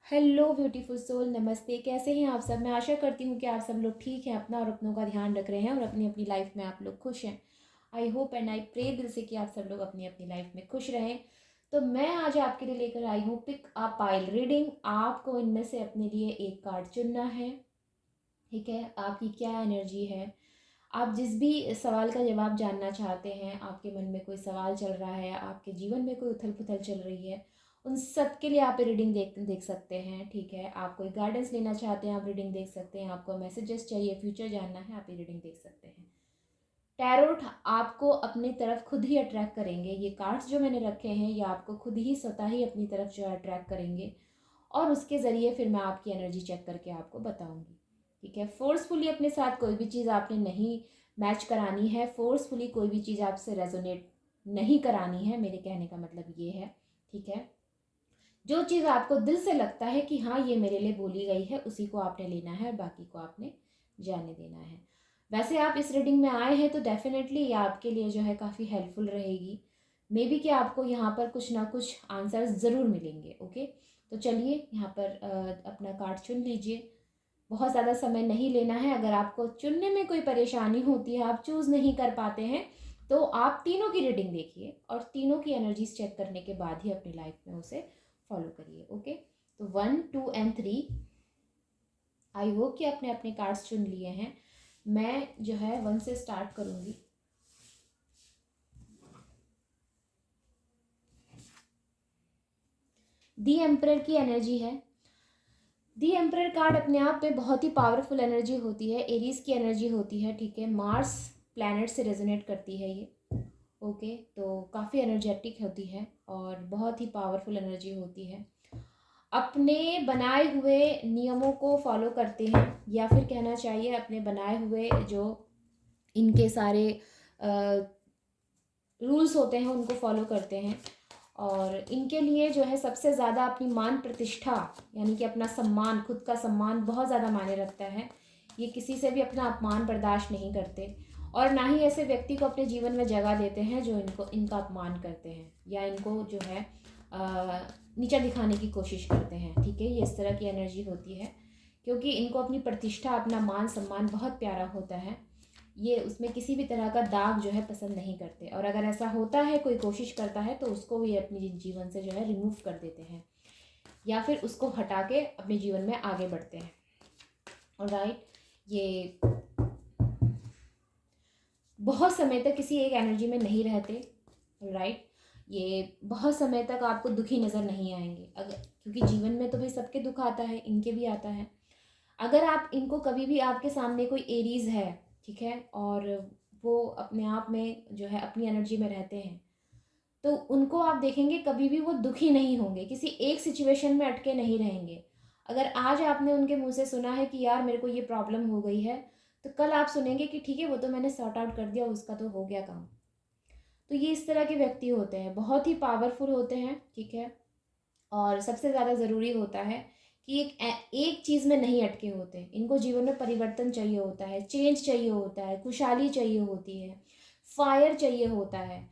Hello beautiful soul, नमस्ते। कैसे हैं आप सब? मैं आशा करती हूँ कि आप सब लोग ठीक हैं, अपना और अपनों का ध्यान रख रहे हैं और अपनी अपनी लाइफ में आप लोग खुश हैं। I hope and I pray दिल से कि आप सब लोग अपनी अपनी लाइफ में खुश रहें। तो मैं आज आपके लिए लेकर आई हूँ पिक अ पाइल रीडिंग। आपको इनमें से अपने लिए एक कार्ड चुनना है। ठीक है, आपकी क्या एनर्जी है, आप जिस भी सवाल का जवाब जानना चाहते हैं, आपके मन में कोई सवाल चल रहा है, आपके जीवन में कोई उथल पुथल चल रही है, उन सब के लिए आप रीडिंग देख देख सकते हैं। ठीक है, आप कोई गाइडेंस लेना चाहते हैं, आप रीडिंग देख सकते हैं। आपको मैसेजेस चाहिए, फ्यूचर जानना है, आप ये रीडिंग देख सकते हैं। टैरोट आपको अपनी तरफ खुद ही अट्रैक्ट करेंगे। ये कार्ड्स जो मैंने रखे हैं ये आपको खुद ही स्वतः ही अपनी तरफ जो है अट्रैक्ट करेंगे, और उसके ज़रिए फिर मैं आपकी एनर्जी चेक करके आपको बताऊंगी। ठीक है, फोर्सफुली अपने साथ कोई भी चीज़ आपने नहीं मैच करानी है, फोर्सफुली कोई भी चीज़ आपसे रेजोनेट नहीं करानी है। मेरे कहने का मतलब ये है। ठीक है, जो चीज़ आपको दिल से लगता है कि हाँ ये मेरे लिए बोली गई है, उसी को आपने लेना है और बाकी को आपने जाने देना है। वैसे आप इस रीडिंग में आए हैं तो डेफिनेटली ये आपके लिए जो है काफ़ी हेल्पफुल रहेगी। मे बी कि आपको यहाँ पर कुछ ना कुछ आंसर्स ज़रूर मिलेंगे। ओके, तो चलिए यहाँ पर अपना कार्ड चुन लीजिए। बहुत ज़्यादा समय नहीं लेना है। अगर आपको चुनने में कोई परेशानी होती है, आप चूज़ नहीं कर पाते हैं, तो आप तीनों की रीडिंग देखिए और तीनों की एनर्जीज चेक करने के बाद ही अपनी लाइफ में उसे फॉलो करिए। ओके, तो 1, 2 एंड 3। आई होप कि आपने अपने कार्ड्स चुन लिए हैं। मैं जो है 1 से स्टार्ट करूंगी। दी एम्परर की एनर्जी है। दी एम्परर कार्ड अपने आप में बहुत ही पावरफुल एनर्जी होती है, एरीज की एनर्जी होती है। ठीक है, मार्स प्लैनेट से रेजोनेट करती है ये। ओके, तो काफ़ी एनर्जेटिक होती है और बहुत ही पावरफुल एनर्जी होती है। अपने बनाए हुए नियमों को फॉलो करते हैं, या फिर कहना चाहिए अपने बनाए हुए जो इनके सारे रूल्स होते हैं उनको फॉलो करते हैं। और इनके लिए जो है सबसे ज़्यादा अपनी मान प्रतिष्ठा, यानी कि अपना सम्मान, खुद का सम्मान बहुत ज़्यादा मायने रखता है। ये किसी से भी अपना अपमान बर्दाश्त नहीं करते, और ना ही ऐसे व्यक्ति को अपने जीवन में जगह देते हैं जो इनका अपमान करते हैं या इनको जो है नीचा दिखाने की कोशिश करते हैं। ठीक है, ये इस तरह की एनर्जी होती है, क्योंकि इनको अपनी प्रतिष्ठा, अपना मान सम्मान बहुत प्यारा होता है। ये उसमें किसी भी तरह का दाग जो है पसंद नहीं करते, और अगर ऐसा होता है, कोई कोशिश करता है, तो उसको ये अपने जीवन से जो है रिमूव कर देते हैं या फिर उसको हटा के अपने जीवन में आगे बढ़ते हैं। ऑलराइट, ये बहुत समय तक किसी एक एनर्जी में नहीं रहते। ऑलराइट, ये बहुत समय तक आपको दुखी नज़र नहीं आएंगे, अगर क्योंकि जीवन में तो भाई सबके दुख आता है, इनके भी आता है। अगर आप इनको कभी भी, आपके सामने कोई एरीज है, ठीक है, और वो अपने आप में जो है अपनी एनर्जी में रहते हैं, तो उनको आप देखेंगे कभी भी वो दुखी नहीं होंगे, किसी एक सिचुएशन में अटके नहीं रहेंगे। अगर आज आपने उनके मुंह से सुना है कि यार मेरे को ये प्रॉब्लम हो गई है, तो कल आप सुनेंगे कि ठीक है वो तो मैंने सॉर्ट आउट कर दिया, उसका तो हो गया काम। तो ये इस तरह के व्यक्ति होते हैं, बहुत ही पावरफुल होते हैं। ठीक है, और सबसे ज़्यादा ज़रूरी होता है कि एक चीज़ में नहीं अटके होते। इनको जीवन में परिवर्तन चाहिए होता है, चेंज चाहिए होता है, खुशहाली चाहिए होती है, फायर चाहिए होता है।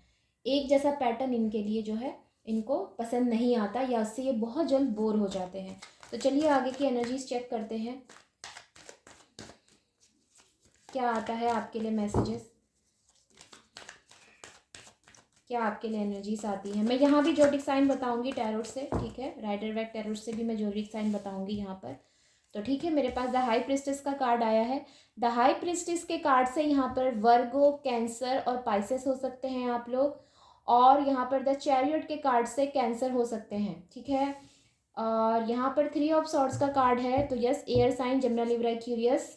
एक जैसा पैटर्न इनके लिए जो है इनको पसंद नहीं आता, या उससे ये बहुत जल्द बोर हो जाते हैं। तो चलिए आगे की एनर्जीज चेक करते हैं, क्या आता है आपके लिए मैसेजेस, क्या आपके लिए एनर्जीज आती है। मैं यहाँ भी जोडिक साइन बताऊंगी टैरोट से। ठीक है, राइडर बैक टैरोट से भी मैं जोडिक साइन बताऊंगी यहाँ पर। तो ठीक है, मेरे पास द हाई प्रिस्टेस का कार्ड आया है। द हाई प्रिस्टेस के कार्ड से यहाँ पर वर्गो, कैंसर और पाइसेस हो सकते हैं आप लोग, और यहाँ पर द चैरियट के कार्ड से कैंसर हो सकते हैं। ठीक है, और यहाँ पर 3 ऑफ सॉर्ड्स का कार्ड है, तो yes, air sign, Gemini, Libra, Aquarius.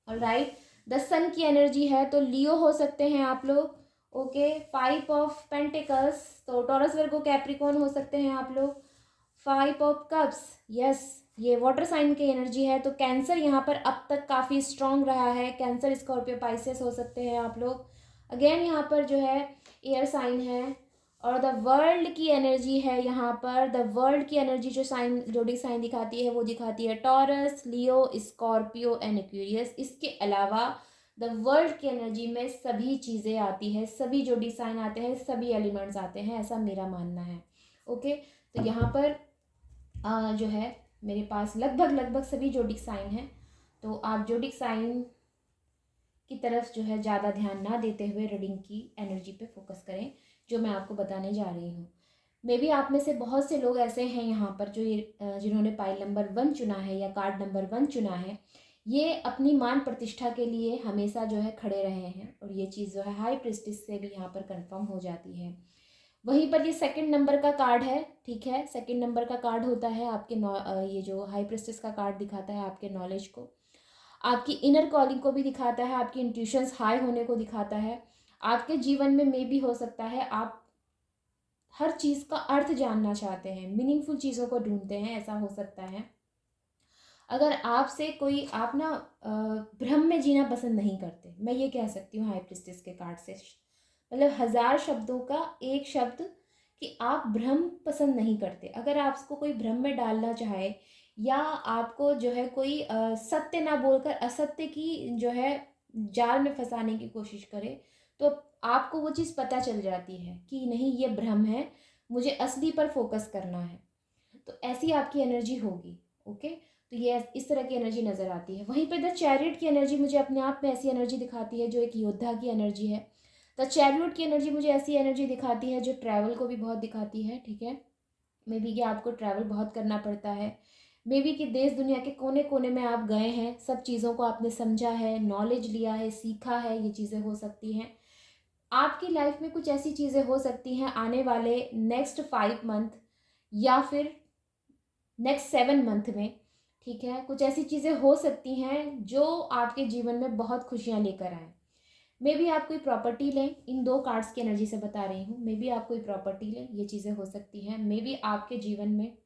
Alright, the sun की एनर्जी है तो लियो हो सकते हैं आप लोग। ओके, 5 ऑफ पेंटिकल्स, तो टॉरस, वर्गो, कैप्रिकॉन हो सकते हैं आप लोग। 5 ऑफ कप्स, यस, ये वाटर साइन की एनर्जी है, तो कैंसर यहाँ पर अब तक काफ़ी स्ट्रांग रहा है। कैंसर, स्कॉर्पियो, पाइसेस हो सकते हैं आप लोग। अगेन यहाँ पर जो है एयर साइन है, और द वर्ल्ड की एनर्जी है यहाँ पर। द वर्ल्ड की एनर्जी जो साइन, जोडिक साइन दिखाती है वो दिखाती है taurus, Leo, Scorpio and Aquarius. इसके अलावा द वर्ल्ड की एनर्जी में सभी चीज़ें आती है, सभी जोडिक साइन आते हैं, सभी एलिमेंट्स आते हैं, ऐसा मेरा मानना है। ओके, तो यहाँ पर जो है मेरे पास लगभग सभी जोडिक साइन हैं, तो आप जोडिक साइन की तरफ जो है ज़्यादा ध्यान ना देते हुए रीडिंग की एनर्जी पे फोकस करें जो मैं आपको बताने जा रही हूँ। मे बी आप में से बहुत से लोग ऐसे हैं यहाँ पर जो ये जिन्होंने पाइल नंबर 1 चुना है या कार्ड नंबर 1 चुना है, ये अपनी मान प्रतिष्ठा के लिए हमेशा जो है खड़े रहे हैं, और ये चीज़ जो है हाई प्रेस्टिज से भी यहाँ पर कंफर्म हो जाती है। वहीं पर ये सेकंड नंबर का कार्ड है, ठीक है, सेकंड नंबर का कार्ड होता है आपके ये जो हाई प्रेस्टिज का कार्ड दिखाता है आपके नॉलेज को, आपकी इनर कॉलिंग को भी दिखाता है, आपकी इंट्यूशंस हाई होने को दिखाता है। आपके जीवन में मे भी हो सकता है आप हर चीज़ का अर्थ जानना चाहते हैं, मीनिंगफुल चीज़ों को ढूंढते हैं, ऐसा हो सकता है। अगर आपसे कोई आप ना भ्रम में जीना पसंद नहीं करते, मैं ये कह सकती हूँ हाई प्रिस्टेस के कार्ड से, मतलब 1000 शब्दों का एक शब्द कि आप भ्रम पसंद नहीं करते। अगर आपको कोई भ्रम में डालना चाहे या आपको जो है कोई सत्य ना बोलकर असत्य की जो है जाल में फंसाने की कोशिश करे, तो आपको वो चीज़ पता चल जाती है कि नहीं ये भ्रम है, मुझे असली पर फोकस करना है। तो ऐसी आपकी एनर्जी होगी। ओके, तो ये इस तरह की एनर्जी नज़र आती है। वहीं पे द चैरियट की एनर्जी मुझे अपने आप में ऐसी एनर्जी दिखाती है जो एक योद्धा की एनर्जी है। द चैरियट की एनर्जी मुझे ऐसी एनर्जी दिखाती है जो ट्रैवल को भी बहुत दिखाती है, ठीक है। मे बी कि आपको ट्रैवल बहुत करना पड़ता है, मे बी कि देश दुनिया के कोने कोने में आप गए हैं, सब चीज़ों को आपने समझा है, नॉलेज लिया है, सीखा है, ये चीज़ें हो सकती हैं। आपकी लाइफ में कुछ ऐसी चीज़ें हो सकती हैं आने वाले नेक्स्ट 5 मंथ या फिर नेक्स्ट 7 मंथ में, ठीक है, कुछ ऐसी चीज़ें हो सकती हैं जो आपके जीवन में बहुत खुशियाँ लेकर आए। मे बी आप कोई प्रॉपर्टी लें, इन 2 कार्ड्स की एनर्जी से बता रही हूँ, मे बी आप कोई प्रॉपर्टी लें, ये चीज़ें हो सकती हैं। मे बी आपके जीवन में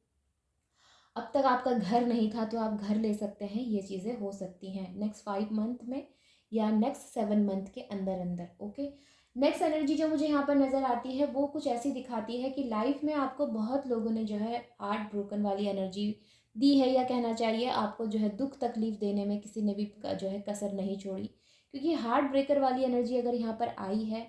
अब तक आपका घर नहीं था तो आप घर ले सकते हैं, ये चीज़ें हो सकती हैं नेक्स्ट 5 मंथ में या नेक्स्ट 7 मंथ के अंदर अंदर। ओके, नेक्स्ट एनर्जी जो मुझे यहाँ पर नज़र आती है वो कुछ ऐसी दिखाती है कि लाइफ में आपको बहुत लोगों ने जो है हार्ट ब्रोकन वाली एनर्जी दी है, या कहना चाहिए आपको जो है दुख तकलीफ देने में किसी ने भी जो है कसर नहीं छोड़ी, क्योंकि हार्ट ब्रेकर वाली एनर्जी अगर यहाँ पर आई है,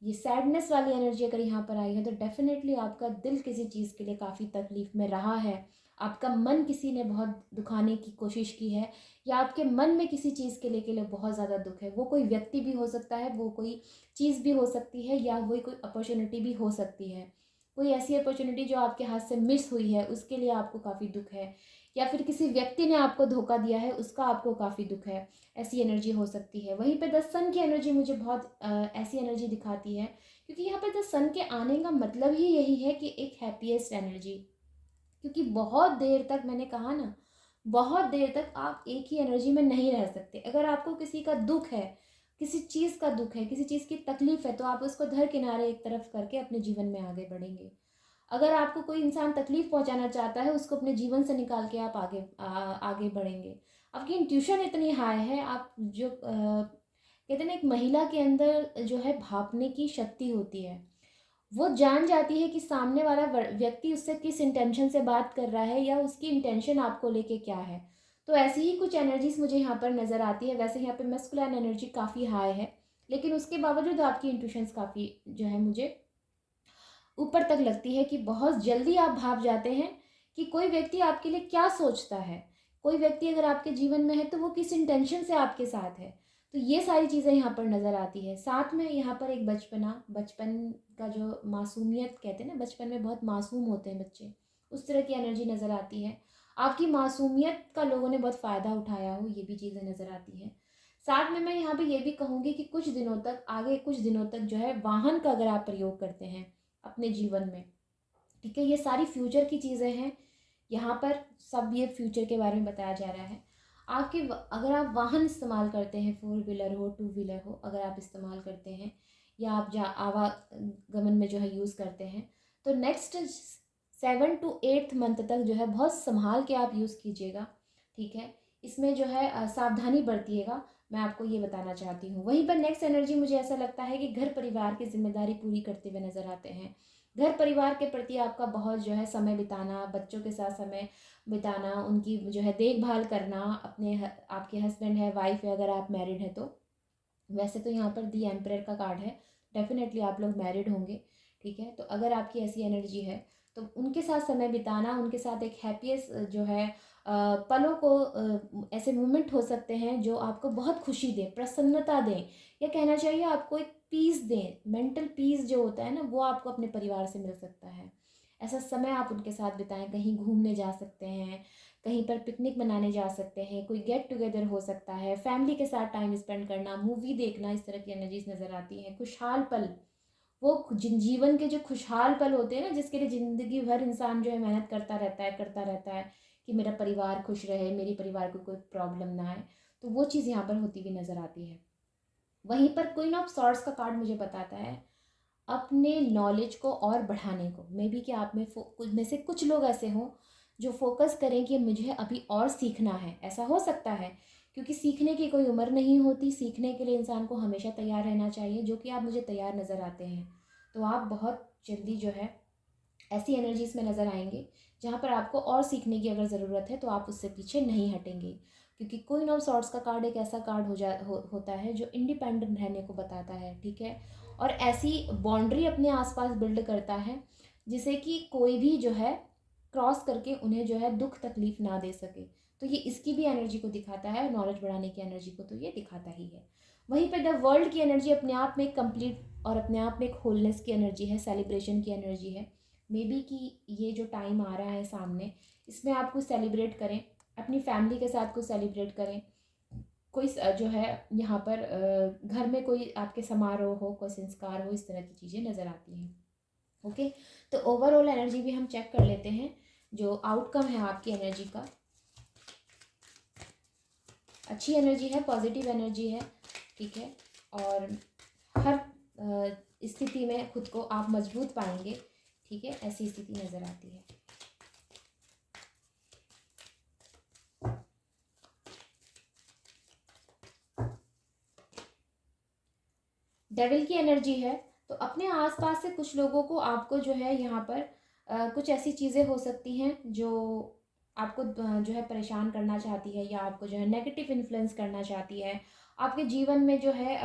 ये सैडनेस वाली एनर्जी अगर यहाँ पर आई है, तो डेफिनेटली आपका दिल किसी चीज़ के लिए काफ़ी तकलीफ में रहा है, आपका मन किसी ने बहुत दुखाने की कोशिश की है, या आपके मन में किसी चीज़ के लिए बहुत ज़्यादा दुख है। वो कोई व्यक्ति भी हो सकता है, वो कोई चीज़ भी हो सकती है, या वो कोई अपॉर्चुनिटी भी हो सकती है। कोई ऐसी अपॉर्चुनिटी जो आपके हाथ से मिस हुई है उसके लिए आपको काफ़ी दुख है, या फिर किसी व्यक्ति ने आपको धोखा दिया है उसका आपको काफ़ी दुख है, ऐसी एनर्जी हो सकती है। वहीं पे द सन की एनर्जी मुझे बहुत ऐसी एनर्जी दिखाती है, क्योंकि यहाँ पे द सन के आने का मतलब ही यही है कि एक हैप्पीएस्ट एनर्जी, क्योंकि बहुत देर तक मैंने कहा ना, बहुत देर तक आप एक ही एनर्जी में नहीं रह सकते। अगर आपको किसी का दुख है, किसी चीज़ का दुख है, किसी चीज़ की तकलीफ है, तो आप उसको धर किनारे एक तरफ करके अपने जीवन में आगे बढ़ेंगे। अगर आपको कोई इंसान तकलीफ पहुंचाना चाहता है, उसको अपने जीवन से निकाल के आप आगे बढ़ेंगे। आपकी इंट्यूशन इतनी हाई है, आप जो कहते हैं ना, एक महिला के अंदर जो है भापने की शक्ति होती है, वो जान जाती है कि सामने वाला व्यक्ति उससे किस इंटेंशन से बात कर रहा है, या उसकी इंटेंशन आपको लेके क्या है। तो ऐसी ही कुछ एनर्जीज मुझे यहाँ पर नज़र आती है। वैसे यहाँ पे मस्कुलिन एनर्जी काफ़ी हाई है, लेकिन उसके बावजूद आपकी इंट्यूशंस काफ़ी जो है मुझे ऊपर तक लगती है कि बहुत जल्दी आप भाप जाते हैं कि कोई व्यक्ति आपके लिए क्या सोचता है, कोई व्यक्ति अगर आपके जीवन में है तो वो किस इंटेंशन से आपके साथ है। तो ये सारी चीज़ें यहाँ पर नज़र आती है। साथ में यहाँ पर एक बचपन का जो मासूमियत कहते हैं ना, बचपन में बहुत मासूम होते हैं बच्चे, उस तरह की एनर्जी नज़र आती है। आपकी मासूमियत का लोगों ने बहुत फ़ायदा उठाया हो, ये भी चीज़ें नज़र आती हैं। साथ में मैं यहाँ पे ये भी कहूँगी कि कुछ दिनों तक, आगे कुछ दिनों तक जो है वाहन का अगर आप प्रयोग करते हैं अपने जीवन में, ठीक है, ये सारी फ्यूचर की चीज़ें हैं। यहाँ पर सब ये फ्यूचर के बारे में बताया जा रहा है। अगर आप वाहन इस्तेमाल करते हैं, 4 व्हीलर हो, 2 व्हीलर हो, अगर आप इस्तेमाल करते हैं या आप आवागमन में जो है यूज़ करते हैं, तो नेक्स्ट 7 to 8 मंथ तक जो है बहुत संभाल के आप यूज़ कीजिएगा, ठीक है। इसमें जो है सावधानी बरतिएगा, मैं आपको ये बताना चाहती हूँ। वहीं पर नेक्स्ट एनर्जी मुझे ऐसा लगता है कि घर परिवार की जिम्मेदारी पूरी करते हुए नज़र आते हैं। घर परिवार के प्रति आपका बहुत जो है समय बिताना, बच्चों के साथ समय बिताना, उनकी जो है देखभाल करना, आपके हस्बैंड है, वाइफ है, अगर आप मैरिड है तो। वैसे तो यहाँ पर दी एम्परर का कार्ड है, डेफिनेटली आप लोग मैरिड होंगे, ठीक है। तो अगर आपकी ऐसी एनर्जी है तो उनके साथ समय बिताना, उनके साथ एक हैप्पीएस्ट जो है पलों को ऐसे मोमेंट हो सकते हैं जो आपको बहुत खुशी दें, प्रसन्नता दें, या कहना चाहिए आपको एक पीस दें। मेंटल पीस जो होता है ना, वो आपको अपने परिवार से मिल सकता है। ऐसा समय आप उनके साथ बिताएं, कहीं घूमने जा सकते हैं, कहीं पर पिकनिक मनाने जा सकते हैं, कोई गेट टुगेदर हो सकता है, फैमिली के साथ टाइम स्पेंड करना, मूवी देखना, इस तरह की एनर्जीज नज़र आती हैं। खुशहाल पल, वो जीवन के जो खुशहाल पल होते हैं ना, जिसके लिए ज़िंदगी भर इंसान जो है मेहनत करता रहता है कि मेरा परिवार खुश रहे, मेरे परिवार को कोई प्रॉब्लम ना आए, तो वो चीज़ यहाँ पर होती हुई नज़र आती है। वहीं पर क्वीन ऑफ सॉर्ड्स का कार्ड मुझे बताता है अपने नॉलेज को और बढ़ाने को। मे बी कि आप में से कुछ लोग ऐसे हों जो फोकस करें कि मुझे अभी और सीखना है। ऐसा हो सकता है, क्योंकि सीखने की कोई उम्र नहीं होती, सीखने के लिए इंसान को हमेशा तैयार रहना चाहिए, जो कि आप मुझे तैयार नज़र आते हैं। तो आप बहुत जल्दी जो है ऐसी एनर्जीज में नज़र आएंगे जहाँ पर आपको और सीखने की अगर ज़रूरत है तो आप उससे पीछे नहीं हटेंगे, क्योंकि क्वीन ऑफ सॉर्ड्स का कार्ड एक ऐसा कार्ड होता है जो इंडिपेंडेंट रहने को बताता है, ठीक है। और ऐसी बाउंड्री अपने आसपास बिल्ड करता है जिसे कि कोई भी जो है क्रॉस करके उन्हें जो है दुख तकलीफ ना दे सके। तो ये इसकी भी एनर्जी को दिखाता है, नॉलेज बढ़ाने की एनर्जी को तो ये दिखाता ही है। वहीं पर द वर्ल्ड की एनर्जी अपने आप में एक कंप्लीट और अपने आप में एक होलनेस की एनर्जी है, सेलिब्रेशन की एनर्जी है। मे बी कि ये जो टाइम आ रहा है सामने, इसमें आप कुछ सेलिब्रेट करें, अपनी फैमिली के साथ कुछ सेलिब्रेट करें, कोई जो है यहाँ पर घर में कोई आपके समारोह हो, कोई संस्कार हो, इस तरह की चीज़ें नज़र आती हैं। ओके, तो ओवरऑल एनर्जी भी हम चेक कर लेते हैं, जो आउटकम है आपकी एनर्जी का। अच्छी एनर्जी है, पॉजिटिव एनर्जी है, ठीक है। और हर स्थिति में खुद को आप मजबूत पाएंगे, ठीक है, ऐसी स्थिति नज़र आती है। डेविल की एनर्जी है, तो अपने आसपास से कुछ लोगों को आपको जो है यहाँ पर कुछ ऐसी चीज़ें हो सकती हैं जो आपको जो है परेशान करना चाहती है, या आपको जो है नेगेटिव इन्फ्लुएंस करना चाहती है, आपके जीवन में जो है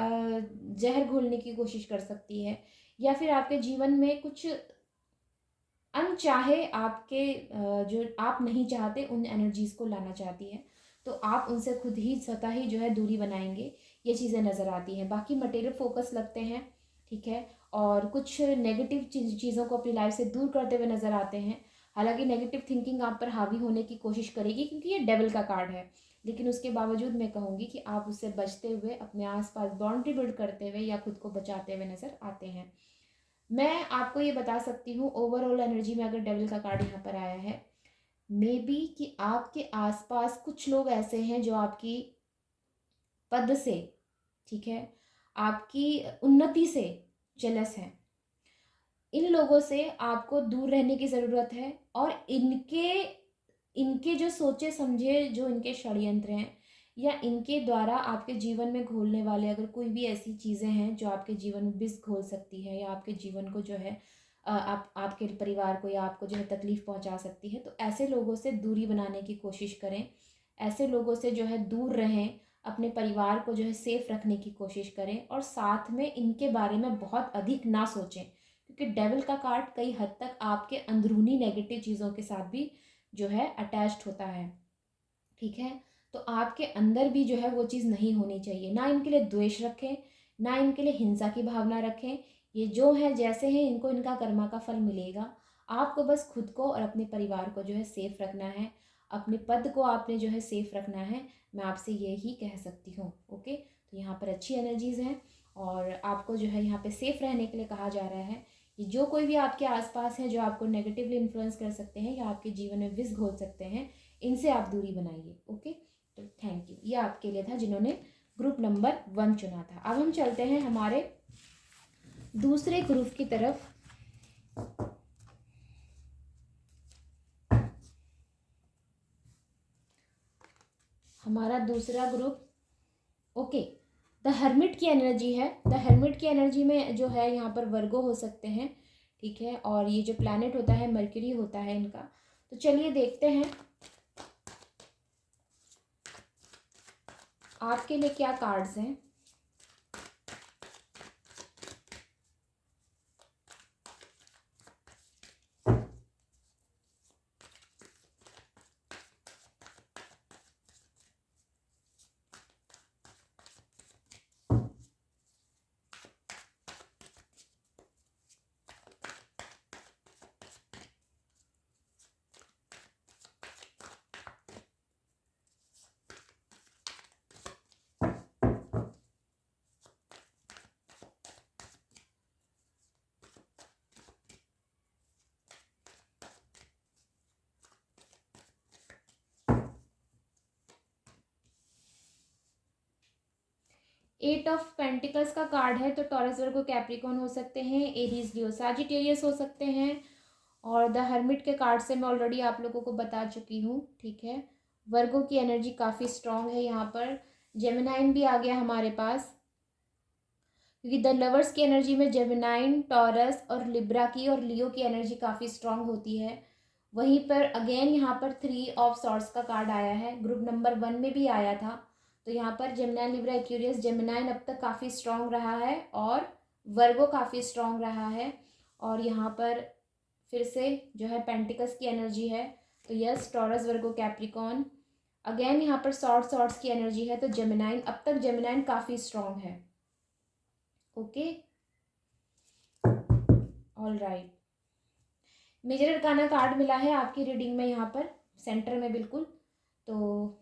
जहर घोलने की कोशिश कर सकती है, या फिर आपके जीवन में कुछ अनचाहे आपके जो आप नहीं चाहते उन एनर्जीज़ को लाना चाहती है। तो आप उनसे खुद ही स्वतः ही जो है दूरी बनाएंगे, ये चीज़ें नज़र आती हैं। बाकी मटेरियल फोकस लगते हैं, ठीक है, और कुछ नेगेटिव चीज़ों को अपनी लाइफ से दूर करते हुए नज़र आते हैं। हालांकि नेगेटिव थिंकिंग आप पर हावी होने की कोशिश करेगी, क्योंकि ये डेविल का कार्ड है, लेकिन उसके बावजूद मैं कहूँगी कि आप उससे बचते हुए, अपने आसपास बाउंड्री बिल्ड करते हुए या खुद को बचाते हुए नज़र आते हैं। मैं आपको ये बता सकती हूँ ओवरऑल एनर्जी में, अगर डेविल का कार्ड यहाँ पर आया है, मे बी कि आपके आसपास कुछ लोग ऐसे हैं जो आपकी पद से, ठीक है, आपकी उन्नति से जेलस हैं। इन लोगों से आपको दूर रहने की ज़रूरत है, और इनके इनके जो सोचे समझे जो इनके षड्यंत्र हैं, या इनके द्वारा आपके जीवन में घोलने वाले अगर कोई भी ऐसी चीज़ें हैं जो आपके जीवन में विष घोल सकती है, या आपके जीवन को जो है आप आपके परिवार को या आपको जो है तकलीफ़ पहुंचा सकती है, तो ऐसे लोगों से दूरी बनाने की कोशिश करें। ऐसे लोगों से जो है दूर रहें, अपने परिवार को जो है सेफ रखने की कोशिश करें, और साथ में इनके बारे में बहुत अधिक ना सोचें, क्योंकि डेविल का कार्ड कई हद तक आपके अंदरूनी नेगेटिव चीज़ों के साथ भी जो है अटैच्ड होता है, ठीक है। तो आपके अंदर भी जो है वो चीज़ नहीं होनी चाहिए। ना इनके लिए द्वेष रखें, ना इनके लिए हिंसा की भावना रखें। ये जो है जैसे हैं, इनको इनका कर्मा का फल मिलेगा। आपको बस खुद को और अपने परिवार को जो है सेफ रखना है, अपने पद को आपने जो है सेफ रखना है। मैं आपसे यही कह सकती हूँ। ओके, तो यहाँ पर अच्छी एनर्जीज़ हैं, और आपको जो है यहाँ पे सेफ रहने के लिए कहा जा रहा है कि जो कोई भी आपके आसपास है जो आपको नेगेटिवली इन्फ्लुएंस कर सकते हैं या आपके जीवन में विष घोल सकते हैं, इनसे आप दूरी बनाइए। ओके, तो थैंक यू। ये आपके लिए था जिन्होंने ग्रुप नंबर 1 चुना था। अब हम चलते हैं हमारे दूसरे ग्रुप की तरफ। हमारा दूसरा ग्रुप, ओके, द हर्मिट की एनर्जी है। द हर्मिट की एनर्जी में जो है यहाँ पर वर्गो हो सकते हैं, ठीक है, और ये जो प्लैनेट होता है मर्क्यूरी होता है इनका। तो चलिए देखते हैं आपके लिए क्या कार्ड्स हैं। एट ऑफ पेंटिकल्स का कार्ड है, तो टॉरस वर्गो कैप्रिकॉर्न हो सकते हैं, एरीज लियो सजिटेरियस हो सकते हैं। और द हर्मिट के कार्ड से मैं ऑलरेडी आप लोगों को बता चुकी हूँ, ठीक है। वर्गो की एनर्जी काफ़ी स्ट्रांग है यहाँ पर। जेमिनाइन भी आ गया हमारे पास, क्योंकि द लवर्स की एनर्जी में जेमिनाइन, टॉरस और लिब्रा की और लियो की एनर्जी काफ़ी स्ट्रांग होती है। वहीं पर अगेन यहाँ पर 3 ऑफ सॉर्ड्स का कार्ड आया है, ग्रुप नंबर 1 में भी आया था। तो यहाँ पर जेमिनाइन, लिब्रा, एक्वेरियस, जेमिनाइन अब तक काफ़ी स्ट्रांग रहा है और वर्गो काफ़ी स्ट्रांग रहा है। और यहाँ पर फिर से जो है पेंटिकस की एनर्जी है, तो यस टॉरस, वर्गो, कैप्रिकॉर्न। अगेन यहाँ पर सॉर्ड्स की एनर्जी है, तो जेमिनाइन, अब तक जेमिनाइन काफ़ी स्ट्रांग है। Okay, all right. Major arcana card मिला है आपकी रीडिंग में यहाँ पर सेंटर में बिल्कुल। तो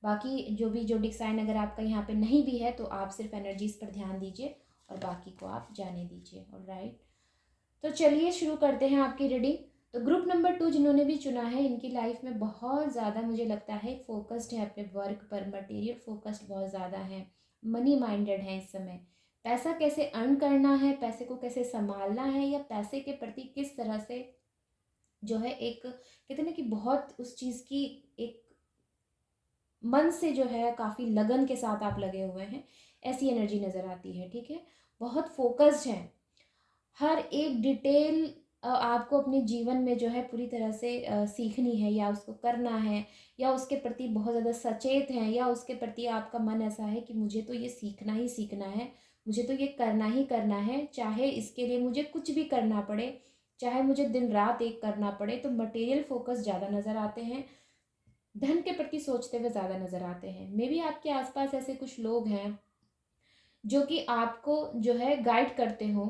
बाकी जो भी जोडिक साइन अगर आपका यहाँ पे नहीं भी है तो आप सिर्फ एनर्जीज पर ध्यान दीजिए और बाकी को आप जाने दीजिए। ऑल राइट, तो चलिए शुरू करते हैं आपकी रीडिंग। तो ग्रुप नंबर 2 जिन्होंने भी चुना है, इनकी लाइफ में बहुत ज़्यादा मुझे लगता है फोकस्ड है अपने वर्क पर, मटेरियल फोकस्ड बहुत ज़्यादा है, मनी माइंडेड है इस समय। पैसा कैसे अर्न करना है, पैसे को कैसे संभालना है, या पैसे के प्रति किस तरह से जो है एक कहते हैं ना कि बहुत उस चीज़ की एक मन से जो है काफ़ी लगन के साथ आप लगे हुए हैं, ऐसी एनर्जी नज़र आती है, ठीक है। बहुत फोकस्ड है, हर एक डिटेल आपको अपने जीवन में जो है पूरी तरह से सीखनी है या उसको करना है, या उसके प्रति बहुत ज़्यादा सचेत हैं, या उसके प्रति आपका मन ऐसा है कि मुझे तो ये सीखना ही सीखना है, मुझे तो ये करना ही करना है, चाहे इसके लिए मुझे कुछ भी करना पड़े, चाहे मुझे दिन रात एक करना पड़े। तो मटेरियल फोकस ज़्यादा नज़र आते हैं, धन के प्रति सोचते हुए ज़्यादा नज़र आते हैं। मे बी आपके आसपास ऐसे कुछ लोग हैं जो कि आपको जो है गाइड करते हो,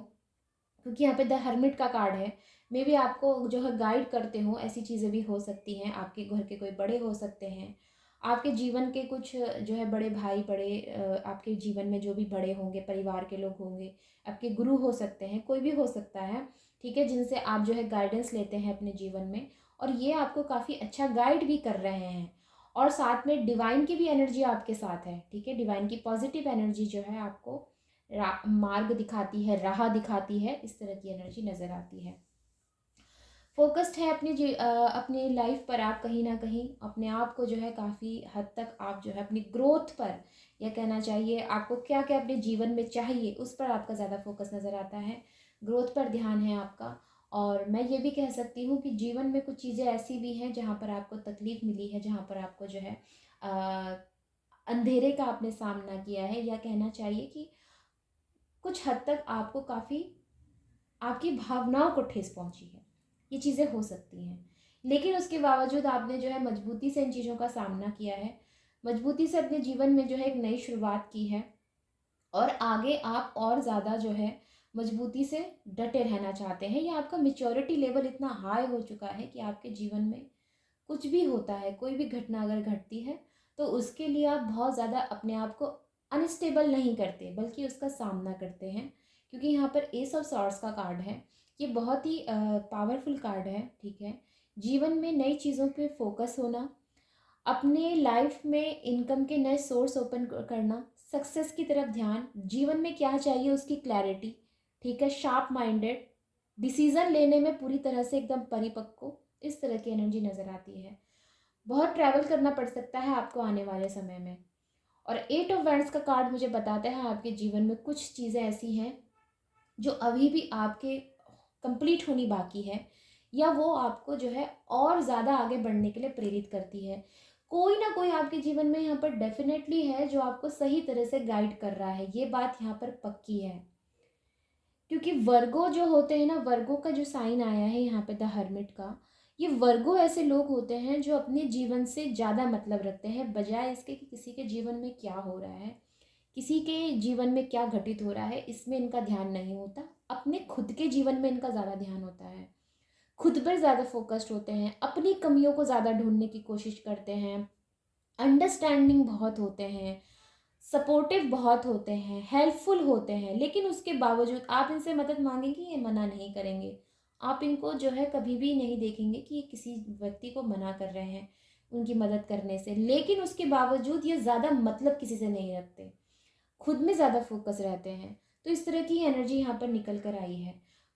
क्योंकि यहाँ पे द हर्मिट का कार्ड है। मे बी आपको जो है गाइड करते हो, ऐसी चीज़ें भी हो सकती हैं। आपके घर के कोई बड़े हो सकते हैं, आपके जीवन के कुछ जो है बड़े भाई, बड़े आपके जीवन में जो भी बड़े होंगे, परिवार के लोग होंगे, आपके गुरु हो सकते हैं, कोई भी हो सकता है, ठीक है, जिनसे आप जो है गाइडेंस लेते हैं अपने जीवन में, और ये आपको काफ़ी अच्छा गाइड भी कर रहे हैं। और साथ में डिवाइन की भी एनर्जी आपके साथ है, ठीक है। डिवाइन की पॉजिटिव एनर्जी जो है आपको मार्ग दिखाती है, राह दिखाती है, इस तरह की एनर्जी नज़र आती है। फोकस्ड है अपनी लाइफ पर, आप कहीं ना कहीं अपने आप को जो है काफ़ी हद तक आप जो है अपनी ग्रोथ पर, या कहना चाहिए आपको क्या क्या अपने जीवन में चाहिए, उस पर आपका ज़्यादा फोकस नज़र आता है, ग्रोथ पर ध्यान है आपका। और मैं ये भी कह सकती हूँ कि जीवन में कुछ चीज़ें ऐसी भी हैं जहाँ पर आपको तकलीफ़ मिली है, जहाँ पर आपको जो है अंधेरे का आपने सामना किया है, या कहना चाहिए कि कुछ हद तक आपको काफ़ी आपकी भावनाओं को ठेस पहुंची है। ये चीज़ें हो सकती हैं, लेकिन उसके बावजूद आपने जो है मजबूती से इन चीज़ों का सामना किया है, मजबूती से अपने जीवन में जो है एक नई शुरुआत की है, और आगे आप और ज़्यादा जो है मजबूती से डटे रहना चाहते हैं, या आपका मेच्योरिटी लेवल इतना हाई हो चुका है कि आपके जीवन में कुछ भी होता है, कोई भी घटना अगर घटती है, तो उसके लिए आप बहुत ज़्यादा अपने आप को अनस्टेबल नहीं करते, बल्कि उसका सामना करते हैं। क्योंकि यहाँ पर एस ऑफ सॉर्ड्स का कार्ड है, ये बहुत ही पावरफुल कार्ड है, ठीक है। जीवन में नई चीज़ों पे फोकस होना, अपने लाइफ में इनकम के नए सोर्स ओपन करना, सक्सेस की तरफ ध्यान, जीवन में क्या चाहिए उसकी क्लैरिटी, ठीक है, शार्प माइंडेड, डिसीज़न लेने में पूरी तरह से एकदम परिपक्व, इस तरह की एनर्जी नज़र आती है। बहुत ट्रैवल करना पड़ सकता है आपको आने वाले समय में। और 8 ऑफ वैंड्स का कार्ड मुझे बताता है आपके जीवन में कुछ चीज़ें ऐसी हैं जो अभी भी आपके कंप्लीट होनी बाकी है, या वो आपको जो है और ज़्यादा आगे बढ़ने के लिए प्रेरित करती है। कोई ना कोई आपके जीवन में यहाँ पर डेफिनेटली है जो आपको सही तरह से गाइड कर रहा है, ये बात यहाँ पर पक्की है। क्योंकि वर्गो जो होते हैं ना, वर्गो का जो साइन आया है यहाँ पे द हर्मिट का, ये वर्गो ऐसे लोग होते हैं जो अपने जीवन से ज़्यादा मतलब रखते हैं, बजाय इसके कि किसी के जीवन में क्या हो रहा है, किसी के जीवन में क्या घटित हो रहा है, इसमें इनका ध्यान नहीं होता। अपने खुद के जीवन में इनका ज़्यादा ध्यान होता है, खुद पर ज़्यादा फोकस्ड होते हैं, अपनी कमियों को ज़्यादा ढूंढने की कोशिश करते हैं, अंडरस्टैंडिंग बहुत होते हैं, सपोर्टिव बहुत होते हैं, हेल्पफुल होते हैं। लेकिन उसके बावजूद आप इनसे मदद मांगेंगे, ये मना नहीं करेंगे। आप इनको जो है कभी भी नहीं देखेंगे कि ये किसी व्यक्ति को मना कर रहे हैं उनकी मदद करने से, लेकिन उसके बावजूद ये ज़्यादा मतलब किसी से नहीं रखते। खुद में ज़्यादा फोकस रहते हैं। तो इस तरह की एनर्जी यहाँ पर निकल कर आई है।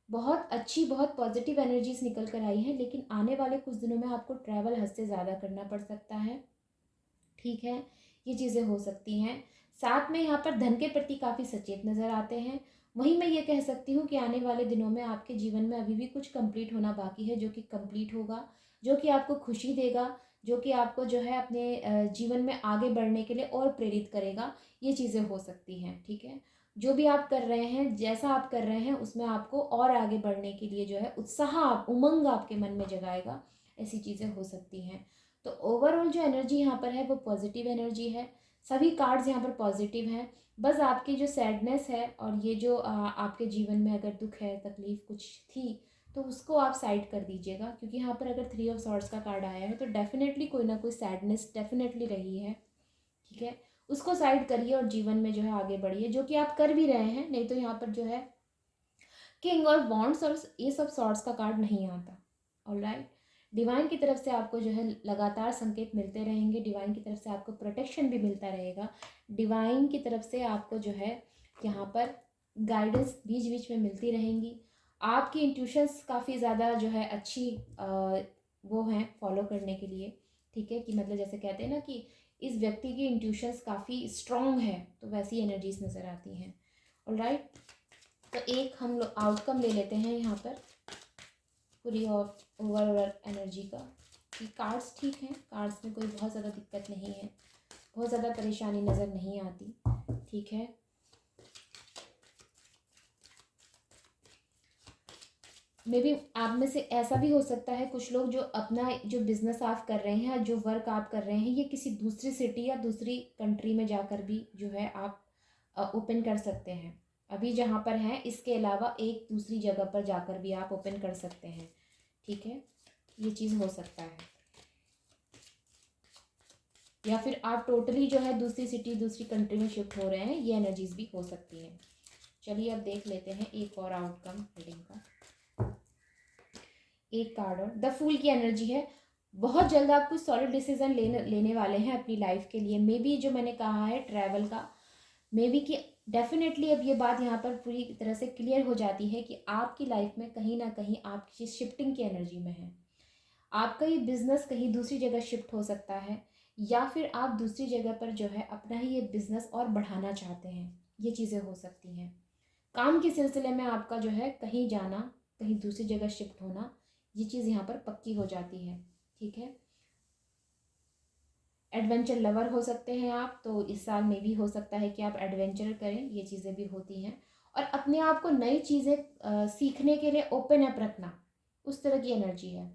बहुत अच्छी, बहुत पॉजिटिव एनर्जीज निकल कर आई हैं, लेकिन आने वाले कुछ दिनों में आपको ट्रैवल हद से ज़्यादा करना पड़ सकता है। ठीक है, ये चीज़ें हो सकती हैं। साथ में यहाँ पर धन के प्रति काफ़ी सचेत नज़र आते हैं। वहीं मैं ये कह सकती हूँ कि आने वाले दिनों में आपके जीवन में अभी भी कुछ कंप्लीट होना बाकी है, जो कि कंप्लीट होगा, जो कि आपको खुशी देगा, जो कि आपको जो है अपने जीवन में आगे बढ़ने के लिए और प्रेरित करेगा। ये चीज़ें हो सकती हैं। ठीक है, जो भी आप कर रहे हैं, जैसा आप कर रहे हैं, उसमें आपको और आगे बढ़ने के लिए जो है उत्साह, उमंग आपके मन में जगाएगा। ऐसी चीज़ें हो सकती हैं। तो ओवरऑल जो एनर्जी यहाँ पर है वो पॉजिटिव एनर्जी है। सभी कार्ड्स यहाँ पर पॉजिटिव हैं। बस आपकी जो सैडनेस है और ये जो आपके जीवन में अगर दुख है, तकलीफ़ कुछ थी, तो उसको आप साइड कर दीजिएगा, क्योंकि यहाँ पर अगर 3 ऑफ सॉर्ड्स का कार्ड आया है तो डेफिनेटली कोई ना कोई सैडनेस डेफिनेटली रही है। ठीक है, उसको साइड करिए और जीवन में जो है आगे बढ़िए, जो कि आप कर भी रहे हैं। नहीं तो यहाँ पर जो है किंग और वॉन्ड्स और ये सब सॉर्ड्स का कार्ड नहीं आता। ऑलराइट, डिवाइन की तरफ से आपको जो है लगातार संकेत मिलते रहेंगे। डिवाइन की तरफ से आपको प्रोटेक्शन भी मिलता रहेगा। डिवाइन की तरफ से आपको जो है यहाँ पर गाइडेंस बीच बीच में मिलती रहेंगी। आपकी इंट्यूशंस काफ़ी ज़्यादा जो है अच्छी वो हैं फॉलो करने के लिए। ठीक है, कि मतलब जैसे कहते हैं ना कि इस व्यक्ति की इंट्यूशंस काफ़ी स्ट्रॉन्ग है, तो वैसी एनर्जीज नज़र आती हैं। ऑलराइट, तो एक हम लोग आउटकम ले लेते हैं यहाँ पर पूरी ओवरऑल एनर्जी का, कि कार्ड्स ठीक हैं, कार्ड्स में कोई बहुत ज़्यादा दिक्कत नहीं है, बहुत ज़्यादा परेशानी नज़र नहीं आती। ठीक है, मे बी आप में से ऐसा भी हो सकता है कुछ लोग जो अपना जो बिज़नेस आप कर रहे हैं, जो वर्क आप कर रहे हैं, ये किसी दूसरी सिटी या दूसरी कंट्री में जाकर भी जो है आप ओपन कर सकते हैं। अभी जहाँ पर हैं इसके अलावा एक दूसरी जगह पर जाकर भी आप ओपन कर सकते हैं। ठीक है, ये चीज़ हो सकता है। या फिर आप टोटली जो है दूसरी सिटी, दूसरी कंट्री में शिफ्ट हो रहे हैं, ये एनर्जीज भी हो सकती हैं। चलिए अब देख लेते हैं एक और आउटकम रीडिंग का। एक कार्ड और द फूल की एनर्जी है। बहुत जल्द आप कुछ सॉलिड डिसीजन लेने वाले हैं अपनी लाइफ के लिए। मे बी जो मैंने कहा है ट्रैवल का, मे बी कि डेफिनेटली अब ये बात यहाँ पर पूरी तरह से क्लियर हो जाती है कि आपकी लाइफ में कहीं ना कहीं आप किसी शिफ्टिंग की एनर्जी में हैं। आपका ये बिजनेस कहीं दूसरी जगह शिफ्ट हो सकता है, या फिर आप दूसरी जगह पर जो है अपना ही ये बिजनेस और बढ़ाना चाहते हैं। ये चीज़ें हो सकती हैं। काम के सिलसिले में आपका जो है कहीं जाना, कहीं दूसरी जगह शिफ्ट होना, ये चीज़ यहाँ पर पक्की हो जाती है। ठीक है, एडवेंचर लवर हो सकते हैं आप, तो इस साल में भी हो सकता है कि आप एडवेंचर करें, ये चीज़ें भी होती हैं। और अपने आप को नई चीज़ें सीखने के लिए ओपन अप रखना, उस तरह की एनर्जी है।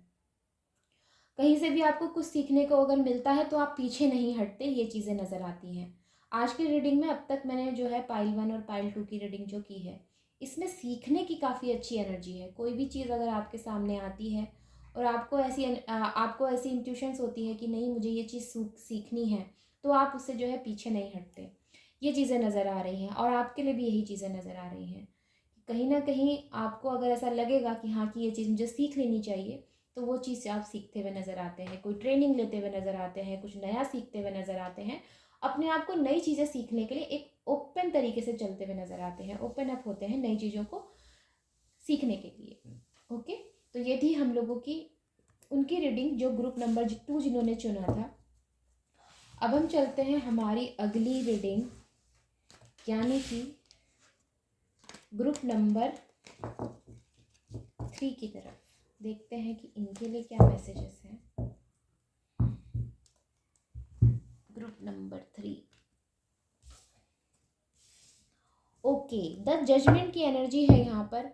कहीं से भी आपको कुछ सीखने को अगर मिलता है तो आप पीछे नहीं हटते, ये चीज़ें नज़र आती हैं। आज की रीडिंग में अब तक मैंने जो है पाइल 1 और पाइल 2 की रीडिंग जो की है, इसमें सीखने की काफ़ी अच्छी एनर्जी है। कोई भी चीज़ अगर आपके सामने आती है और आपको ऐसी इंट्यूशंस होती है कि नहीं मुझे ये चीज़ सीखनी है, तो आप उससे जो है पीछे नहीं हटते। ये चीज़ें नज़र आ रही हैं और आपके लिए भी यही चीज़ें नज़र आ रही हैं। कहीं ना कहीं आपको अगर ऐसा लगेगा कि हाँ कि ये चीज़ मुझे सीख लेनी चाहिए, तो वो चीज़ आप सीखते हुए नज़र आते हैं, कोई ट्रेनिंग लेते हुए नज़र आते हैं, कुछ नया सीखते हुए नज़र आते हैं। अपने आप को नई चीज़ें सीखने के लिए एक ओपन तरीके से चलते हुए नज़र आते हैं, ओपन अप होते हैं नई चीज़ों को सीखने के लिए। ओके, तो ये थी हम लोगों की उनकी रीडिंग जो ग्रुप नंबर 2 जिन्होंने चुना था। अब हम चलते हैं हमारी अगली रीडिंग, यानी कि ग्रुप नंबर 3 की तरफ। देखते हैं कि इनके लिए क्या मैसेजेस हैं। Group number 3, okay, the judgement की एनर्जी है यहाँ पर।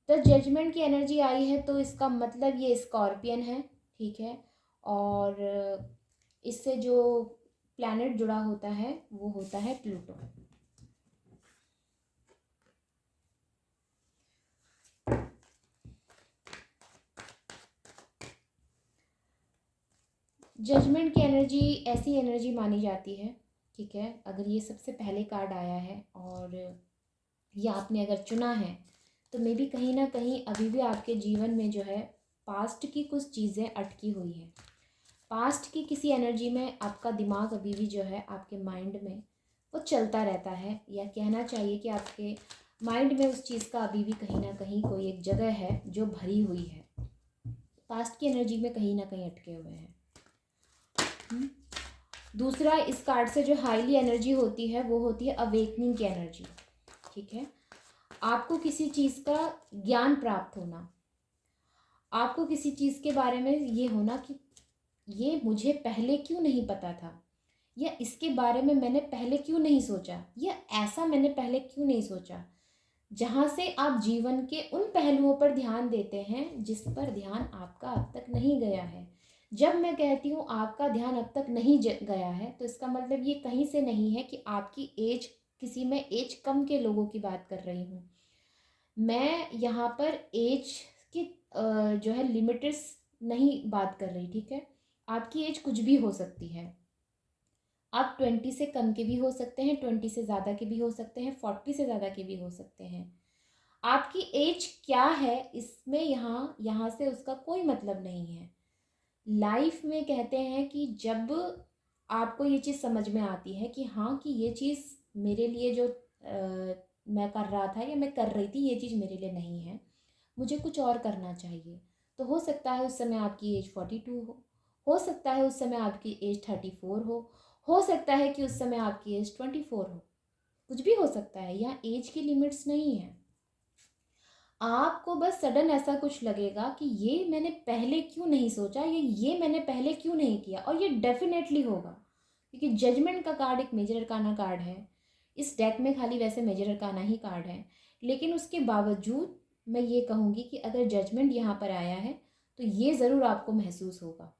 द जजमेंट की एनर्जी आई है, तो इसका मतलब ये स्कॉर्पियन है। ठीक है, और इससे जो प्लैनेट जुड़ा होता है वो होता है प्लूटो। जजमेंट की एनर्जी ऐसी एनर्जी मानी जाती है, ठीक है, अगर ये सबसे पहले कार्ड आया है और ये आपने अगर चुना है, तो मे बी कहीं ना कहीं अभी भी आपके जीवन में जो है पास्ट की कुछ चीज़ें अटकी हुई हैं। पास्ट की किसी एनर्जी में आपका दिमाग अभी भी जो है आपके माइंड में वो चलता रहता है, या कहना चाहिए कि आपके माइंड में उस चीज़ का अभी भी कहीं ना कहीं कोई एक जगह है जो भरी हुई है, पास्ट की एनर्जी में कहीं ना कहीं अटके हुए हैं। दूसरा, इस कार्ड से जो हाईली एनर्जी होती है वो होती है अवेकनिंग की एनर्जी। ठीक है, आपको किसी चीज़ का ज्ञान प्राप्त होना, आपको किसी चीज़ के बारे में ये होना कि ये मुझे पहले क्यों नहीं पता था, या इसके बारे में मैंने पहले क्यों नहीं सोचा, या ऐसा मैंने पहले क्यों नहीं सोचा। जहाँ से आप जीवन के उन पहलुओं पर ध्यान देते हैं जिस पर ध्यान आपका अब तक नहीं गया है। जब मैं कहती हूँ आपका ध्यान अब तक नहीं गया है, तो इसका मतलब ये कहीं से नहीं है कि आपकी एज, किसी में एज कम के लोगों की बात कर रही हूँ मैं यहाँ पर। एज की जो है लिमिट्स नहीं बात कर रही। ठीक है, आपकी एज कुछ भी हो सकती है। आप 20 से कम के भी हो सकते हैं, 20 से ज़्यादा के भी हो सकते हैं, 40 से ज़्यादा के भी हो सकते हैं। आपकी एज क्या है इसमें यहाँ से उसका कोई मतलब नहीं है। लाइफ में कहते हैं कि जब आपको ये चीज़ समझ में आती है कि हाँ, कि ये चीज़ मेरे लिए जो मैं कर रहा था या मैं कर रही थी, ये चीज़ मेरे लिए नहीं है, मुझे कुछ और करना चाहिए। तो हो सकता है उस समय आपकी एज 42 हो सकता है उस समय आपकी एज 34 हो सकता है कि उस समय आपकी एज 24 हो, कुछ भी हो सकता है। यहाँ एज की लिमिट्स नहीं है। आपको बस सडन ऐसा कुछ लगेगा कि ये मैंने पहले क्यों नहीं सोचा, ये मैंने पहले क्यों नहीं किया, और ये डेफिनेटली होगा, क्योंकि जजमेंट का कार्ड एक मेजर अरकाना कार्ड है। इस डेक में खाली वैसे मेजर अरकाना ही कार्ड है, लेकिन उसके बावजूद मैं ये कहूँगी कि अगर जजमेंट यहाँ पर आया है तो ये ज़रूर आपको महसूस होगा,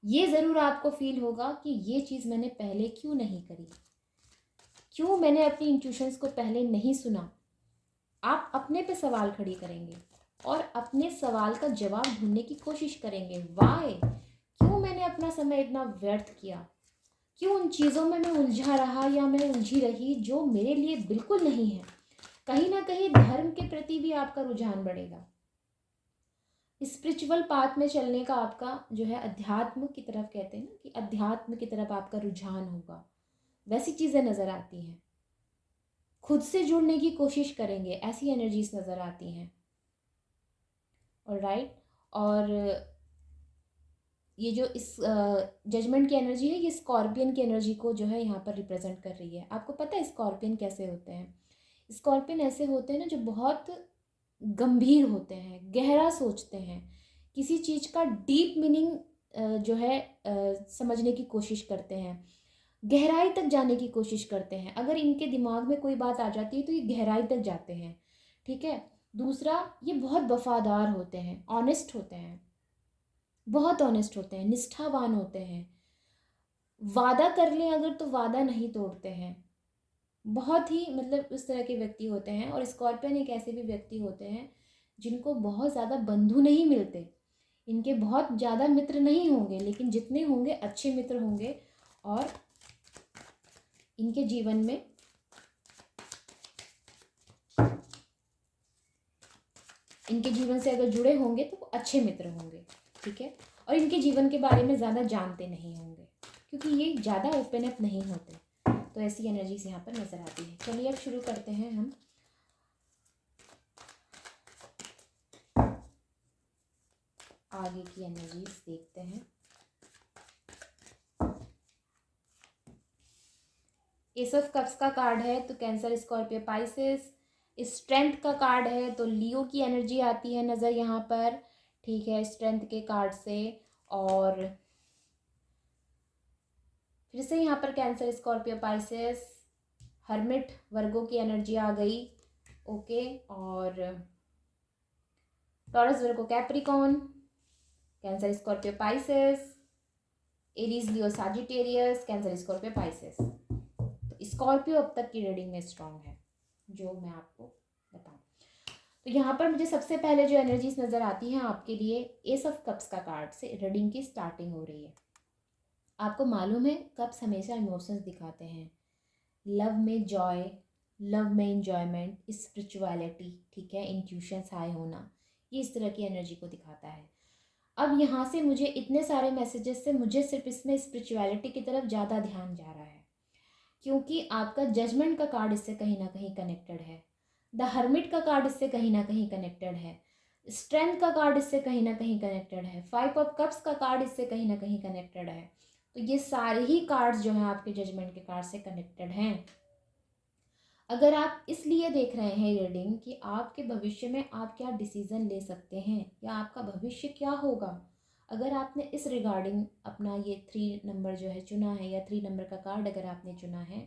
ये ज़रूर आपको फील होगा कि ये चीज़ मैंने पहले क्यों नहीं करी, क्यों मैंने अपनी इंट्यूशंस को पहले नहीं सुना। आप अपने पे सवाल खड़ी करेंगे और अपने सवाल का जवाब ढूंढने की कोशिश करेंगे। वाई, क्यों मैंने अपना समय इतना व्यर्थ किया, क्यों उन चीज़ों में मैं उलझा रहा या मैं उलझी रही जो मेरे लिए बिल्कुल नहीं है। कहीं ना कहीं धर्म के प्रति भी आपका रुझान बढ़ेगा। स्पिरिचुअल पाथ में चलने का आपका जो है, अध्यात्म की तरफ कहते हैं ना, कि अध्यात्म की तरफ आपका रुझान होगा। वैसी चीज़ें नज़र आती हैं। खुद से जुड़ने की कोशिश करेंगे, ऐसी एनर्जीज नज़र आती हैं। ऑलराइट, और ये जो इस जजमेंट की एनर्जी है, ये स्कॉर्पियन की एनर्जी को जो है यहाँ पर रिप्रेजेंट कर रही है। आपको पता है स्कॉर्पियन कैसे होते हैं? स्कॉर्पियन ऐसे होते हैं ना जो बहुत गंभीर होते हैं, गहरा सोचते हैं, किसी चीज़ का डीप मीनिंग जो है समझने की कोशिश करते हैं, गहराई तक जाने की कोशिश करते हैं। अगर इनके दिमाग में कोई बात आ जाती है तो ये गहराई तक जाते हैं। ठीक है, दूसरा, ये बहुत वफादार होते हैं, ऑनेस्ट होते हैं, बहुत ऑनेस्ट होते हैं, निष्ठावान होते हैं। वादा कर लें अगर तो वादा नहीं तोड़ते हैं। बहुत ही मतलब उस तरह के व्यक्ति होते हैं। और स्कॉर्पियन एक ऐसे भी व्यक्ति होते हैं जिनको बहुत ज़्यादा बंधु नहीं मिलते, इनके बहुत ज़्यादा मित्र नहीं होंगे, लेकिन जितने होंगे अच्छे मित्र होंगे। और इनके जीवन में इनके जीवन से अगर जुड़े होंगे तो वो अच्छे मित्र होंगे। ठीक है, और इनके जीवन के बारे में ज़्यादा जानते नहीं होंगे, क्योंकि ये ज़्यादा ओपन अप नहीं होते। तो ऐसी एनर्जीज यहाँ पर नज़र आती है। चलिए अब शुरू करते हैं हम आगे की एनर्जीज देखते हैं। एस ऑफ कप्स का कार्ड है तो कैंसर, स्कॉर्पियो, पाइसेस। स्ट्रेंथ का कार्ड है तो लियो की एनर्जी आती है नज़र यहाँ पर। ठीक है, स्ट्रेंथ के कार्ड से। और फिर से यहाँ पर Cancer, Scorpio, Pisces, hermit, Virgo की एनर्जी आ गई। ओके, और Taurus, Virgo, Capricorn, Cancer, Scorpio, Pisces, Aries, Leo, Sagittarius, Cancer, Scorpio, Pisces. तो स्कॉर्पियो अब तक की रीडिंग में स्ट्रांग है, जो मैं आपको बताऊं। तो यहाँ पर मुझे सबसे पहले जो एनर्जीज नज़र आती हैं आपके लिए, एस ऑफ कप्स का कार्ड से रीडिंग की स्टार्टिंग हो रही है। आपको मालूम है कप्स हमेशा इमोशंस दिखाते हैं। लव में जॉय, लव में इंजॉयमेंट, स्पिरिचुअलिटी, ठीक है, इंट्यूशंस हाई होना, ये इस तरह की एनर्जी को दिखाता है। अब यहाँ से मुझे इतने सारे मैसेजेस से मुझे सिर्फ इसमें स्पिरिचुअलिटी की तरफ ज़्यादा ध्यान जा रहा है, क्योंकि आपका जजमेंट का कार्ड इससे कहीं ना कहीं कनेक्टेड है। द हर्मिट का कार्ड इससे कहीं ना कहीं कनेक्टेड है। स्ट्रेंथ का कार्ड इससे कहीं ना कहीं कनेक्टेड है। 5 ऑफ कप्स का कार्ड इससे कहीं ना कहीं कनेक्टेड है। तो ये सारे ही कार्ड्स जो हैं आपके जजमेंट के कार्ड से कनेक्टेड हैं। अगर आप इसलिए देख रहे हैं रीडिंग कि आपके भविष्य में आप क्या डिसीज़न ले सकते हैं या आपका भविष्य क्या होगा, अगर आपने इस रिगार्डिंग अपना ये 3 नंबर जो है चुना है या 3 नंबर का कार्ड अगर आपने चुना है,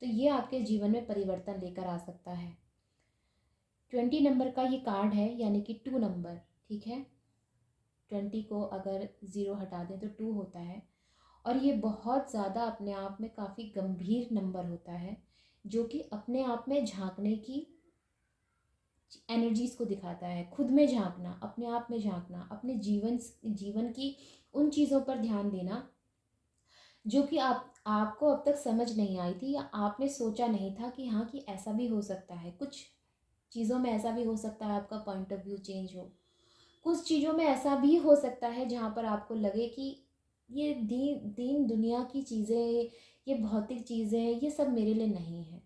तो ये आपके जीवन में परिवर्तन लेकर आ सकता है। 20 नंबर का ये कार्ड है, यानी कि 2 नंबर, ठीक है। 20 को अगर 0 हटा दें तो 2 होता है, और ये बहुत ज़्यादा अपने आप में काफ़ी गंभीर नंबर होता है, जो कि अपने आप में झांकने की एनर्जीज़ को दिखाता है। खुद में झांकना, अपने आप में झांकना, अपने जीवन की उन चीज़ों पर ध्यान देना जो कि आपको अब तक समझ नहीं आई थी, या आपने सोचा नहीं था कि हाँ, कि ऐसा भी हो सकता है। कुछ चीज़ों में ऐसा भी हो सकता है आपका पॉइंट ऑफ व्यू चेंज हो। कुछ चीज़ों में ऐसा भी हो सकता है जहाँ पर आपको लगे कि ये दीन दुनिया की चीज़ें, ये भौतिक चीज़ें, ये सब मेरे लिए नहीं है।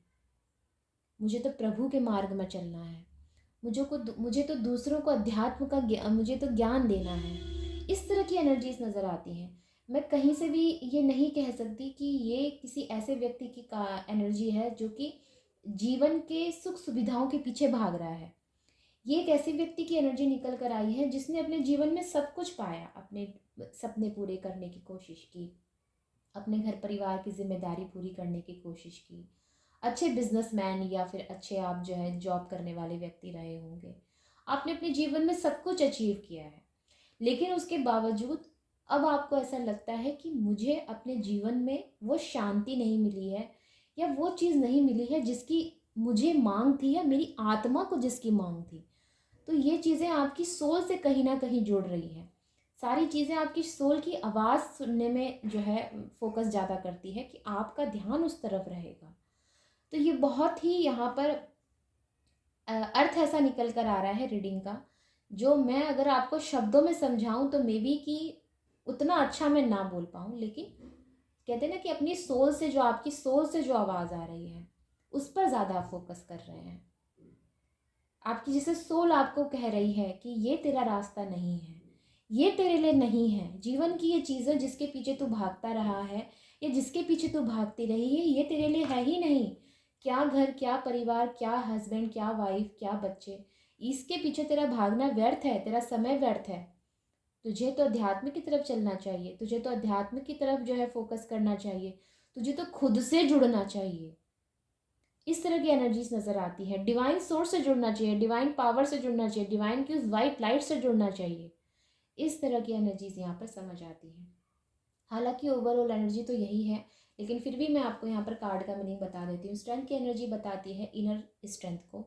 मुझे तो प्रभु के मार्ग में चलना है। मुझे तो दूसरों को अध्यात्म का मुझे तो ज्ञान देना है। इस तरह की एनर्जीज नज़र आती हैं। मैं कहीं से भी ये नहीं कह सकती कि ये किसी ऐसे व्यक्ति की का एनर्जी है जो कि जीवन के सुख सुविधाओं के पीछे भाग रहा है। ये एक ऐसे व्यक्ति की एनर्जी निकल कर आई है जिसने अपने जीवन में सब कुछ पाया, अपने सपने पूरे करने की कोशिश की, अपने घर परिवार की जिम्मेदारी पूरी करने की कोशिश की, अच्छे बिजनेसमैन या फिर अच्छे आप जो है जॉब करने वाले व्यक्ति रहे होंगे। आपने अपने जीवन में सब कुछ अचीव किया है, लेकिन उसके बावजूद अब आपको ऐसा लगता है कि मुझे अपने जीवन में वो शांति नहीं मिली है, या वो चीज़ नहीं मिली है जिसकी मुझे मांग थी, या मेरी आत्मा को जिसकी मांग थी। तो ये चीज़ें आपकी सोल से कहीं ना कहीं जुड़ रही हैं। सारी चीज़ें आपकी सोल की आवाज़ सुनने में जो है फोकस ज़्यादा करती है कि आपका ध्यान उस तरफ रहेगा। तो ये बहुत ही यहाँ पर अर्थ ऐसा निकल कर आ रहा है रीडिंग का, जो मैं अगर आपको शब्दों में समझाऊं तो मे बी कि उतना अच्छा मैं ना बोल पाऊँ, लेकिन कहते हैं ना कि अपनी सोल से जो आपकी सोल से जो आवाज़ आ रही है उस पर ज़्यादा फोकस कर रहे हैं। आपकी जैसे सोल आपको कह रही है कि ये तेरा रास्ता नहीं है, ये तेरे लिए नहीं है। जीवन की ये चीज़ें जिसके पीछे तू भागता रहा है या जिसके पीछे तू भागती रही है, ये तेरे लिए है ही नहीं। क्या घर, क्या परिवार, क्या हस्बैंड, क्या वाइफ, क्या बच्चे, इसके पीछे तेरा भागना व्यर्थ है, तेरा समय व्यर्थ है। तुझे तो अध्यात्म की तरफ चलना चाहिए, तुझे तो अध्यात्म की तरफ जो है फोकस करना चाहिए, तुझे तो खुद से जुड़ना चाहिए। इस तरह की एनर्जीज नज़र आती है। डिवाइन सोर्स से जुड़ना चाहिए, डिवाइन पावर से जुड़ना चाहिए, डिवाइन की उस वाइट लाइट से जुड़ना चाहिए। इस तरह की एनर्जीज यहाँ पर समझ आती हैं। हालांकि ओवरऑल एनर्जी तो यही है, लेकिन फिर भी मैं आपको यहाँ पर कार्ड का मीनिंग बता देती हूँ। स्ट्रेंथ की एनर्जी बताती है इनर स्ट्रेंथ को,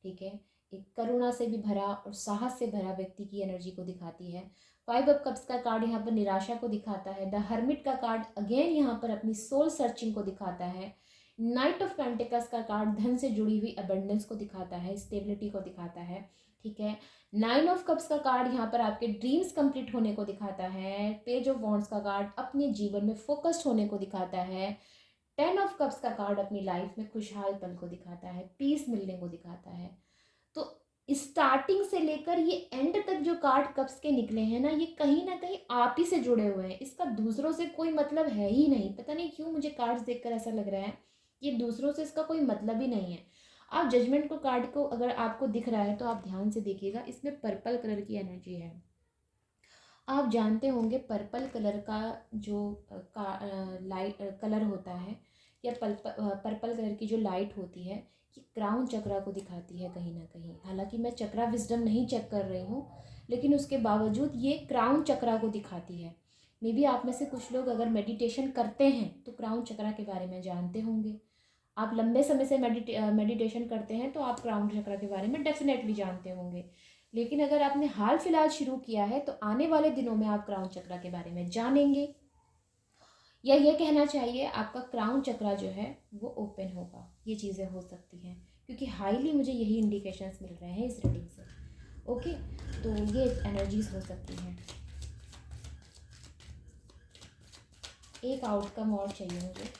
ठीक है। एक करुणा से भी भरा और साहस से भरा व्यक्ति की एनर्जी को दिखाती है। 5 ऑफ कप्स का कार्ड यहाँ पर निराशा को दिखाता है। द हर्मिट का कार्ड अगेन यहाँ पर अपनी सोल सर्चिंग को दिखाता है। नाइट ऑफ पेंटिकल्स का कार्ड धन से जुड़ी हुई अबंडेंस को दिखाता है, स्टेबिलिटी को दिखाता है, ठीक है। 9 ऑफ कप्स का कार्ड यहाँ पर आपके ड्रीम्स कंप्लीट होने को दिखाता है। पेज ऑफ वॉन्ड्स का कार्ड अपने जीवन में फोकस्ड होने को दिखाता है। 10 ऑफ कप्स का कार्ड अपनी लाइफ में खुशहाल पल को दिखाता है, पीस मिलने को दिखाता है। तो स्टार्टिंग से लेकर ये एंड तक जो कार्ड कप्स के निकले हैं ना कहीं आप ही से जुड़े हुए हैं। इसका दूसरों से कोई मतलब है ही नहीं। पता नहीं क्यों मुझे कार्ड्स देखकर ऐसा लग रहा है कि दूसरों से इसका कोई मतलब ही नहीं है। आप जजमेंट को कार्ड को अगर आपको दिख रहा है तो आप ध्यान से देखिएगा, इसमें पर्पल कलर की एनर्जी है। आप जानते होंगे पर्पल कलर का जो लाइट कलर होता है, या पर्पल कलर की जो लाइट होती है, ये क्राउन चक्रा को दिखाती है कहीं ना कहीं। हालांकि मैं चक्रा विजडम नहीं चेक कर रही हूँ, लेकिन उसके बावजूद ये क्राउन चक्रा को दिखाती है। मे बी आप में से कुछ लोग अगर मेडिटेशन करते हैं तो क्राउन चक्रा के बारे में जानते होंगे। आप लंबे समय से मेडिटेशन करते हैं तो आप क्राउन चक्रा के बारे में डेफिनेटली जानते होंगे। लेकिन अगर आपने हाल फिलहाल शुरू किया है तो आने वाले दिनों में आप क्राउन चक्रा के बारे में जानेंगे, या ये कहना चाहिए आपका क्राउन चक्रा जो है वो ओपन होगा। ये चीज़ें हो सकती हैं, क्योंकि हाईली मुझे यही इंडिकेशंस मिल रहे हैं इस रीडिंग से। ओके, तो ये एनर्जीज हो सकती हैं। एक आउटकम और चाहिए मुझे।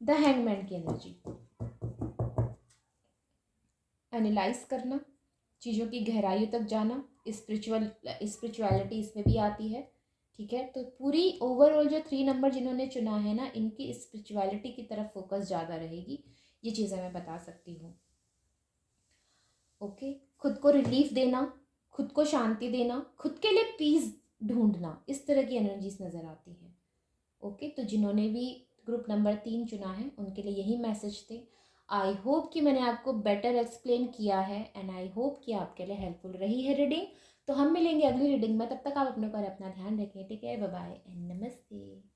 द हैंगमैन की एनर्जी, एनालाइज करना, चीज़ों की गहराइयों तक जाना, स्पिरिचुअलिटी इसमें भी आती है। ठीक है, तो पूरी ओवरऑल जो 3 नंबर जिन्होंने चुना है ना, इनकी स्पिरिचुअलिटी की तरफ फोकस ज़्यादा रहेगी, ये चीज़ें मैं बता सकती हूँ। ओके, खुद को रिलीफ देना, खुद को शांति देना, खुद के लिए पीस ढूंढना, इस तरह की एनर्जीज नज़र आती हैं। ओके, तो जिन्होंने भी ग्रुप नंबर 3 चुना है उनके लिए यही मैसेज थे। आई होप कि मैंने आपको बेटर एक्सप्लेन किया है एंड आई होप कि आपके लिए हेल्पफुल रही है रीडिंग। तो हम मिलेंगे अगली रीडिंग में, तब तक आप अपने पर अपना ध्यान रखें। ठीक है, बाय बाय एंड नमस्ते।